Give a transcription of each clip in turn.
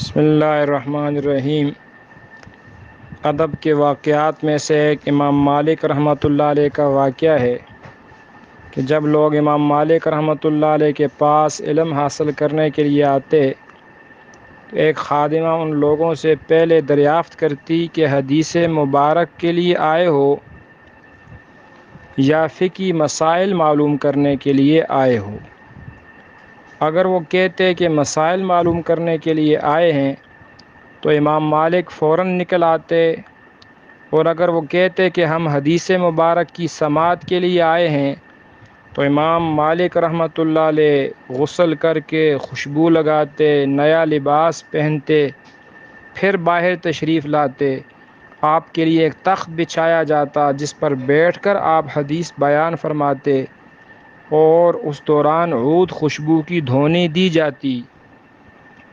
بسم اللہ الرحمن الرحیم۔ ادب کے واقعات میں سے ایک امام مالک رحمۃ اللہ علیہ کا واقعہ ہے کہ جب لوگ امام مالک رحمۃ اللہ علیہ کے پاس علم حاصل کرنے کے لیے آتے تو ایک خادمہ ان لوگوں سے پہلے دریافت کرتی کہ حدیث مبارک کے لیے آئے ہو یا فقہی مسائل معلوم کرنے کے لیے آئے ہو۔ اگر وہ کہتے کہ مسائل معلوم کرنے کے لیے آئے ہیں تو امام مالک فوراً نکل آتے، اور اگر وہ کہتے کہ ہم حدیث مبارک کی سماعت کے لیے آئے ہیں تو امام مالک رحمۃ اللہ علیہ غسل کر کے خوشبو لگاتے، نیا لباس پہنتے، پھر باہر تشریف لاتے۔ آپ کے لیے ایک تخت بچھایا جاتا جس پر بیٹھ کر آپ حدیث بیان فرماتے، اور اس دوران عود خوشبو کی دھونی دی جاتی۔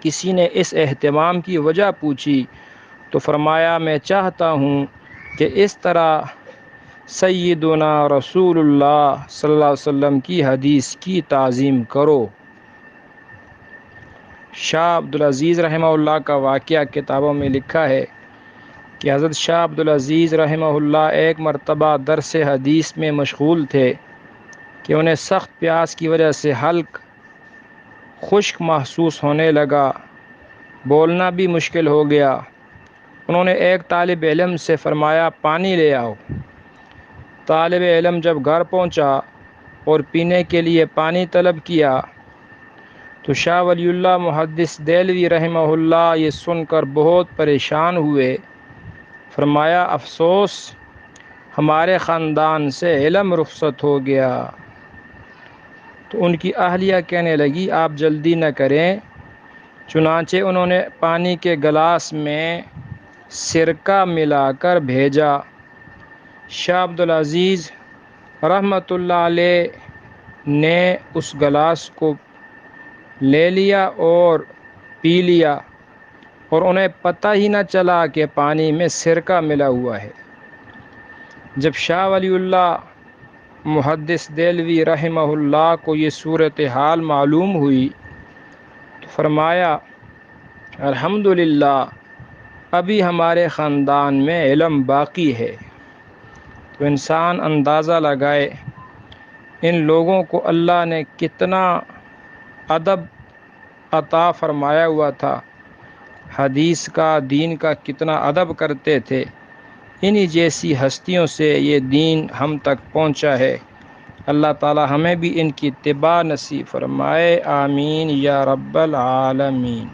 کسی نے اس اہتمام کی وجہ پوچھی تو فرمایا، میں چاہتا ہوں کہ اس طرح سیدنا رسول اللہ صلی اللہ علیہ وسلم کی حدیث کی تعظیم کرو۔ شاہ عبدالعزیز رحمہ اللہ کا واقعہ کتابوں میں لکھا ہے کہ حضرت شاہ عبدالعزیز رحمہ اللہ ایک مرتبہ درس حدیث میں مشغول تھے کہ انہیں سخت پیاس کی وجہ سے حلق خشک محسوس ہونے لگا، بولنا بھی مشکل ہو گیا۔ انہوں نے ایک طالب علم سے فرمایا، پانی لے آؤ۔ طالب علم جب گھر پہنچا اور پینے کے لیے پانی طلب کیا تو شاہ ولی اللہ محدث دہلوی رحمہ اللہ یہ سن کر بہت پریشان ہوئے۔ فرمایا، افسوس، ہمارے خاندان سے علم رخصت ہو گیا۔ تو ان کی اہلیہ کہنے لگی، آپ جلدی نہ کریں۔ چنانچہ انہوں نے پانی کے گلاس میں سرکہ ملا کر بھیجا۔ شاہ عبدالعزیز رحمۃ اللہ علیہ نے اس گلاس کو لے لیا اور پی لیا، اور انہیں پتہ ہی نہ چلا کہ پانی میں سرکہ ملا ہوا ہے۔ جب شاہ ولی اللہ محدث دہلوی رحمہ اللہ کو یہ صورتحال معلوم ہوئی تو فرمایا، الحمدللہ، ابھی ہمارے خاندان میں علم باقی ہے۔ تو انسان اندازہ لگائے ان لوگوں کو اللہ نے کتنا ادب عطا فرمایا ہوا تھا، حدیث کا، دین کا کتنا ادب کرتے تھے۔ انہی جیسی ہستیوں سے یہ دین ہم تک پہنچا ہے۔ اللہ تعالی ہمیں بھی ان کی اتباع نصیب فرمائے، آمین یا رب العالمین۔